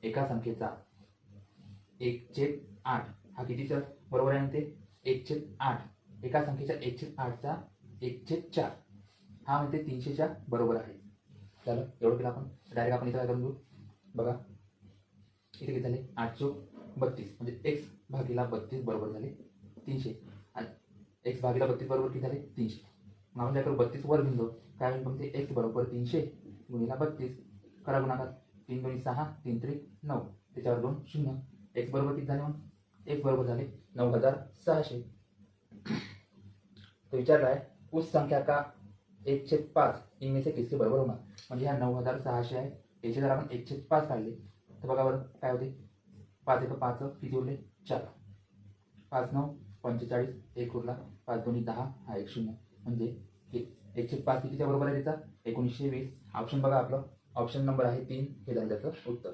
एका संख्येचा 1/8 हा कितीचा बरोबर आहे म्हणते 1/8 एका संख्येच्या 1/8चा 1/4 हा म्हणते 300च्या बरोबर आहे. झालं एवढं केलं आपण. डायरेक्ट आपण इथं काय करून घेऊ बघा. इथे किती झाले 8 चौक 32 म्हणजे x भागीला 32 बरोबर झाले 300 आणि x भागीला 32 बरोबर किती झाले 300. मग आपण काय करू 32 वर घेऊन जाऊ काय होईल मग ते x बरोबर 300 गुणिला 32 करा गुणाकार 3 2 6 3 3 9 त्याच्यावर 2 0 x बरोबर किती झाले मग x बरोबर झाले 9600. तो विचारला आहे उस संख्या का 1/5 इनमें से किसके बरोबर होणार म्हणजे ह्या 9600 आहे याचे जर आपण 1/5 काढले तर बघा बरं काय होते 5 1 5 किती उरले 4 5 9 45 1 उरला 5 2 10 हा 1 0 म्हणजे 1/5 कितीच्या बरोबर आहे त्याचा 1920. ऑप्शन बघा आपलं ऑप्शन नंबर आहे 3 हे झालं त्याचं उत्तर.